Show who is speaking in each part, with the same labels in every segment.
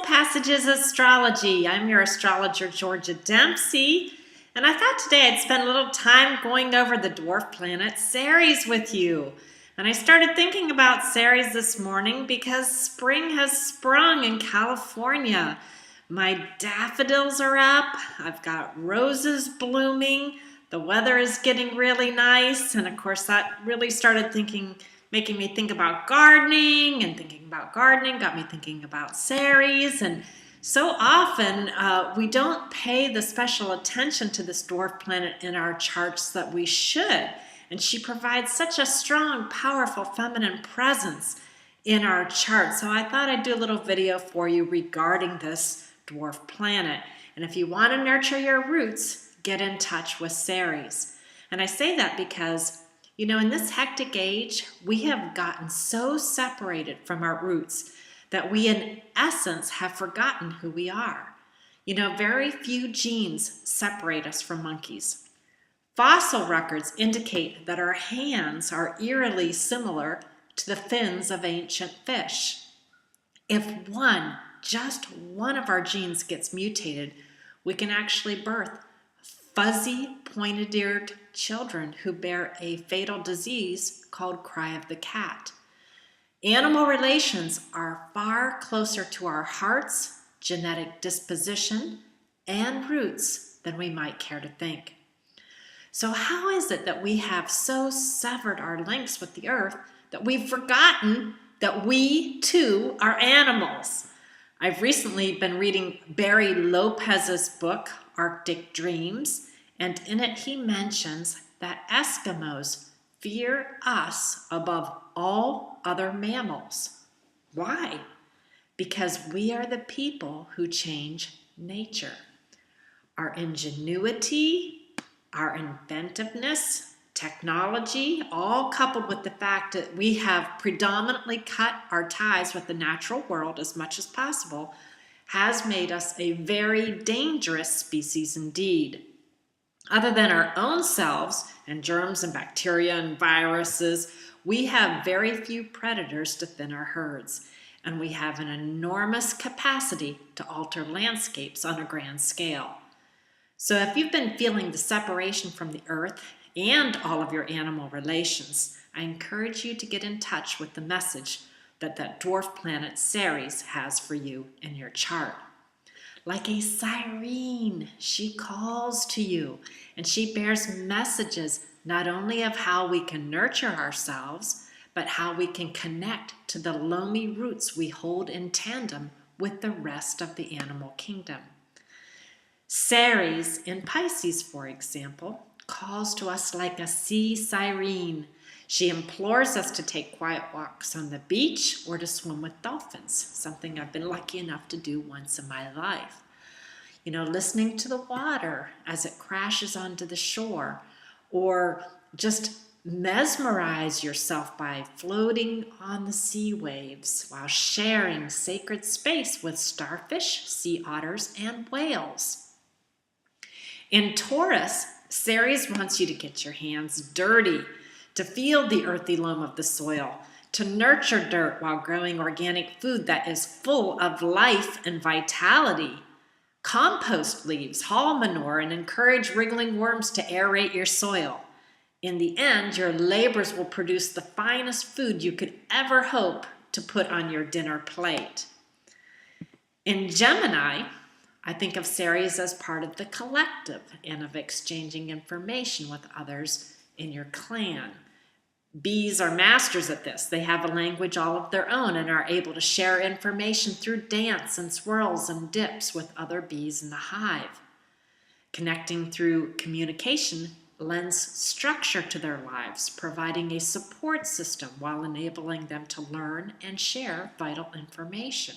Speaker 1: Soul Passages Astrology. I'm your astrologer, Georgia Dempsey, and I thought today I'd spend a little time going over the dwarf planet Ceres with you. And I started thinking about Ceres this morning because spring has sprung in California. My daffodils are up, I've got roses blooming, the weather is getting really nice, and of course that really started making me think about gardening, and thinking about gardening got me thinking about Ceres. And so often we don't pay the special attention to this dwarf planet in our charts that we should. And she provides such a strong, powerful feminine presence in our chart. So I thought I'd do a little video for you regarding this dwarf planet. And if you want to nurture your roots, get in touch with Ceres. And I say that because, you know, in this hectic age, we have gotten so separated from our roots that we, in essence, have forgotten who we are. You know, very few genes separate us from monkeys. Fossil records indicate that our hands are eerily similar to the fins of ancient fish. If just one of our genes gets mutated, we can actually birth fuzzy, pointed-eared children who bear a fatal disease called cry of the cat. Animal relations are far closer to our heart's genetic disposition and roots than we might care to think. So how is it that we have so severed our links with the earth that we've forgotten that we too are animals? I've recently been reading Barry Lopez's book, Arctic Dreams, and in it he mentions that Eskimos fear us above all other mammals. Why? Because we are the people who change nature. Our ingenuity, our inventiveness, technology, all coupled with the fact that we have predominantly cut our ties with the natural world as much as possible, has made us a very dangerous species indeed. Other than our own selves and germs and bacteria and viruses, we have very few predators to thin our herds, and we have an enormous capacity to alter landscapes on a grand scale. So if you've been feeling the separation from the earth and all of your animal relations, I encourage you to get in touch with the message that dwarf planet Ceres has for you in your chart. Like a siren, she calls to you, and she bears messages not only of how we can nurture ourselves, but how we can connect to the loamy roots we hold in tandem with the rest of the animal kingdom. Ceres in Pisces, for example, calls to us like a sea siren. She implores us to take quiet walks on the beach or to swim with dolphins, something I've been lucky enough to do once in my life. You know, listening to the water as it crashes onto the shore, or just mesmerize yourself by floating on the sea waves while sharing sacred space with starfish, sea otters, and whales. In Taurus, Ceres wants you to get your hands dirty, to feel the earthy loam of the soil, to nurture dirt while growing organic food that is full of life and vitality. Compost leaves, haul manure, and encourage wriggling worms to aerate your soil. In the end, your labors will produce the finest food you could ever hope to put on your dinner plate. In Gemini, I think of Ceres as part of the collective and of exchanging information with others in your clan. Bees are masters at this. They have a language all of their own and are able to share information through dance and swirls and dips with other bees in the hive. Connecting through communication lends structure to their lives, providing a support system while enabling them to learn and share vital information.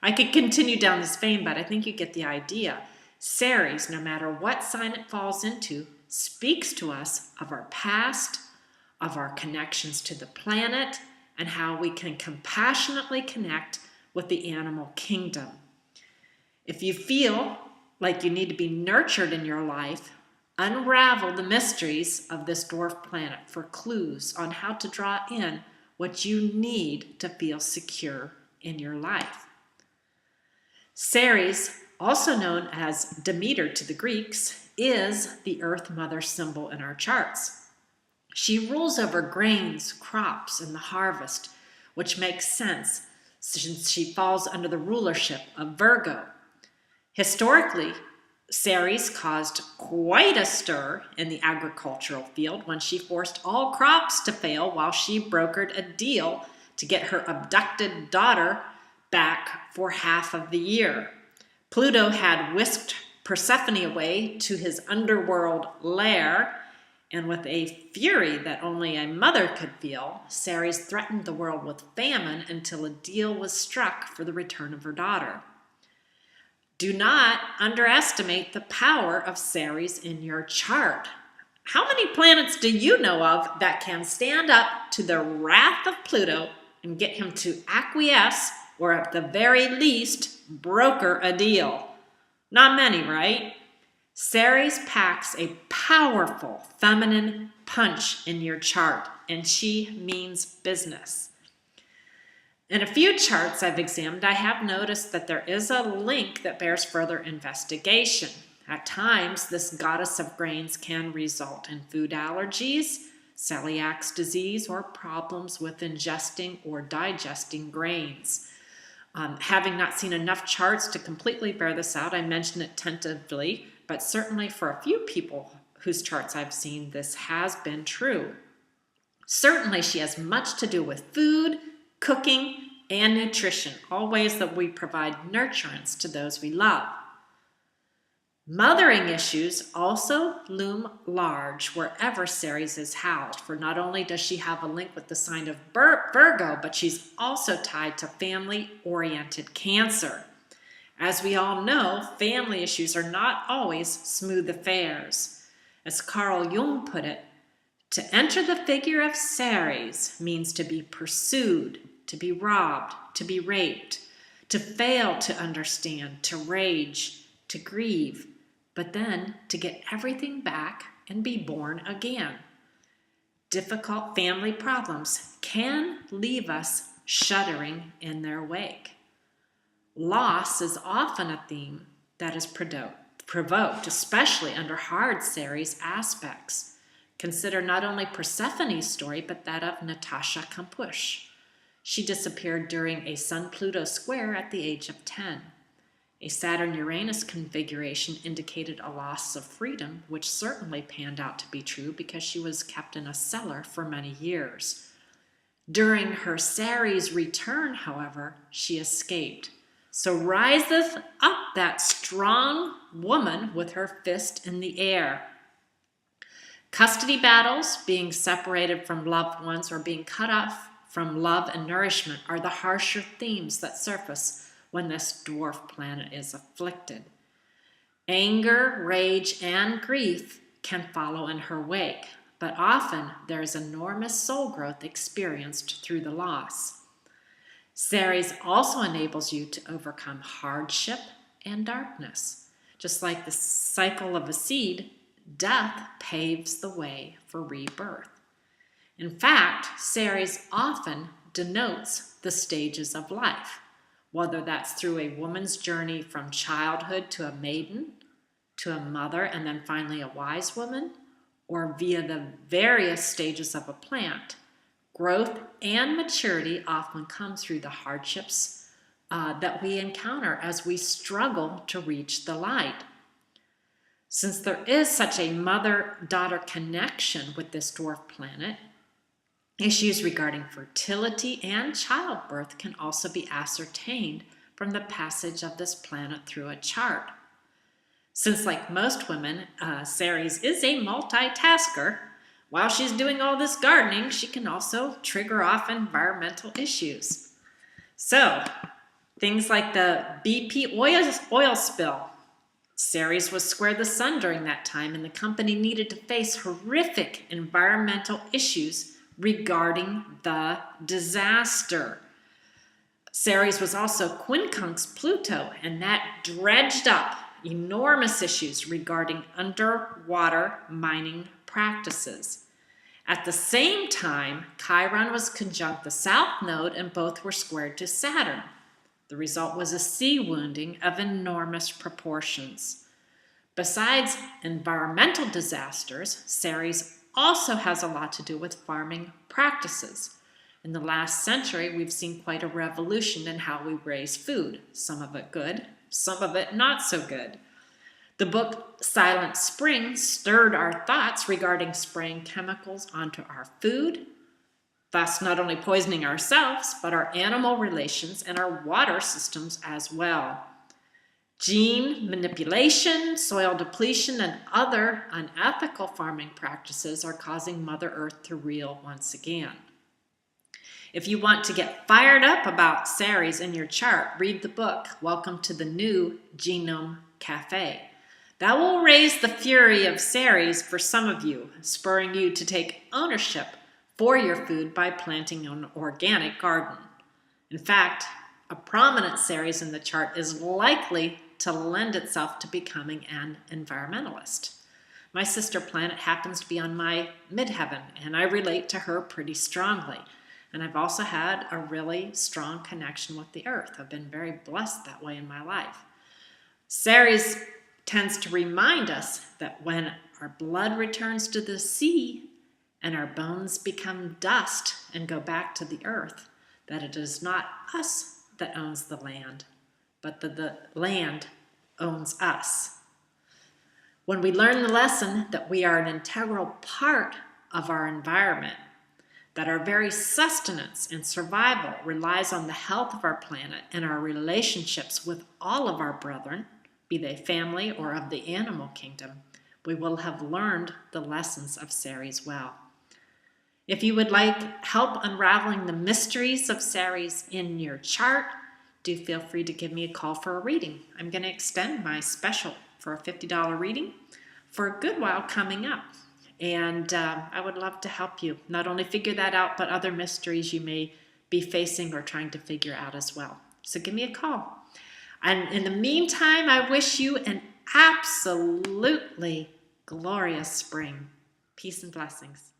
Speaker 1: I could continue down this vein, but I think you get the idea. Ceres, no matter what sign it falls into, speaks to us of our past, of our connections to the planet, and how we can compassionately connect with the animal kingdom. If you feel like you need to be nurtured in your life, unravel the mysteries of this dwarf planet for clues on how to draw in what you need to feel secure in your life. Ceres, also known as Demeter to the Greeks, is the Earth Mother symbol in our charts. She rules over grains, crops, and the harvest, which makes sense since she falls under the rulership of Virgo. Historically, Ceres caused quite a stir in the agricultural field when she forced all crops to fail while she brokered a deal to get her abducted daughter back for half of the year. Pluto had whisked Persephone away to his underworld lair, and with a fury that only a mother could feel, Ceres threatened the world with famine until a deal was struck for the return of her daughter. Do not underestimate the power of Ceres in your chart. How many planets do you know of that can stand up to the wrath of Pluto and get him to acquiesce, or at the very least, broker a deal? Not many, right? Ceres packs a powerful feminine punch in your chart, and she means business. In a few charts I've examined, I have noticed that there is a link that bears further investigation. At times, this goddess of grains can result in food allergies, celiac disease, or problems with ingesting or digesting grains. Having not seen enough charts to completely bear this out, I mention it tentatively, but certainly for a few people whose charts I've seen, this has been true. Certainly, she has much to do with food, cooking, and nutrition, all ways that we provide nurturance to those we love. Mothering issues also loom large wherever Ceres is housed, for not only does she have a link with the sign of Virgo, but she's also tied to family-oriented Cancer. As we all know, family issues are not always smooth affairs. As Carl Jung put it, to enter the figure of Ceres means to be pursued, to be robbed, to be raped, to fail to understand, to rage, to grieve, but then to get everything back and be born again. Difficult family problems can leave us shuddering in their wake. Loss is often a theme that is provoked, especially under hard Ceres aspects. Consider not only Persephone's story, but that of Natasha Kampusch. She disappeared during a Sun-Pluto square at the age of 10. A Saturn-Uranus configuration indicated a loss of freedom, which certainly panned out to be true because she was kept in a cellar for many years. During her Ceres return, however, she escaped. So riseth up that strong woman with her fist in the air. Custody battles, being separated from loved ones, or being cut off from love and nourishment are the harsher themes that surface when this dwarf planet is afflicted. Anger, rage, and grief can follow in her wake, but often there is enormous soul growth experienced through the loss. Ceres also enables you to overcome hardship and darkness. Just like the cycle of a seed, death paves the way for rebirth. In fact, Ceres often denotes the stages of life, whether that's through a woman's journey from childhood to a maiden, to a mother, and then finally a wise woman, or via the various stages of a plant. Growth and maturity often come through the hardships that we encounter as we struggle to reach the light. Since there is such a mother-daughter connection with this dwarf planet, issues regarding fertility and childbirth can also be ascertained from the passage of this planet through a chart. Since, like most women, Ceres is a multitasker, while she's doing all this gardening, she can also trigger off environmental issues. So, things like the BP oil spill. Ceres was square the sun during that time, and the company needed to face horrific environmental issues regarding the disaster. Ceres was also quincunx Pluto, and that dredged up enormous issues regarding underwater mining practices. At the same time, Chiron was conjunct the South Node, and both were squared to Saturn. The result was a sea wounding of enormous proportions. Besides environmental disasters, Ceres also has a lot to do with farming practices. In the last century, we've seen quite a revolution in how we raise food. Some of it good, some of it not so good. The book Silent Spring stirred our thoughts regarding spraying chemicals onto our food, thus not only poisoning ourselves, but our animal relations and our water systems as well. Gene manipulation, soil depletion, and other unethical farming practices are causing Mother Earth to reel once again. If you want to get fired up about Ceres in your chart, read the book, Welcome to the New Genome Cafe. That will raise the fury of Ceres for some of you, spurring you to take ownership for your food by planting an organic garden. In fact, a prominent Ceres in the chart is likely to lend itself to becoming an environmentalist. My sister planet happens to be on my midheaven, and I relate to her pretty strongly. And I've also had a really strong connection with the earth. I've been very blessed that way in my life. Ceres tends to remind us that when our blood returns to the sea and our bones become dust and go back to the earth, that it is not us that owns the land, but the land owns us. When we learn the lesson that we are an integral part of our environment, that our very sustenance and survival relies on the health of our planet and our relationships with all of our brethren, be they family or of the animal kingdom, we will have learned the lessons of Ceres well. If you would like help unraveling the mysteries of Ceres in your chart, do feel free to give me a call for a reading. I'm going to extend my special for a $50 reading for a good while coming up. And I would love to help you not only figure that out, but other mysteries you may be facing or trying to figure out as well. So give me a call. And in the meantime, I wish you an absolutely glorious spring. Peace and blessings.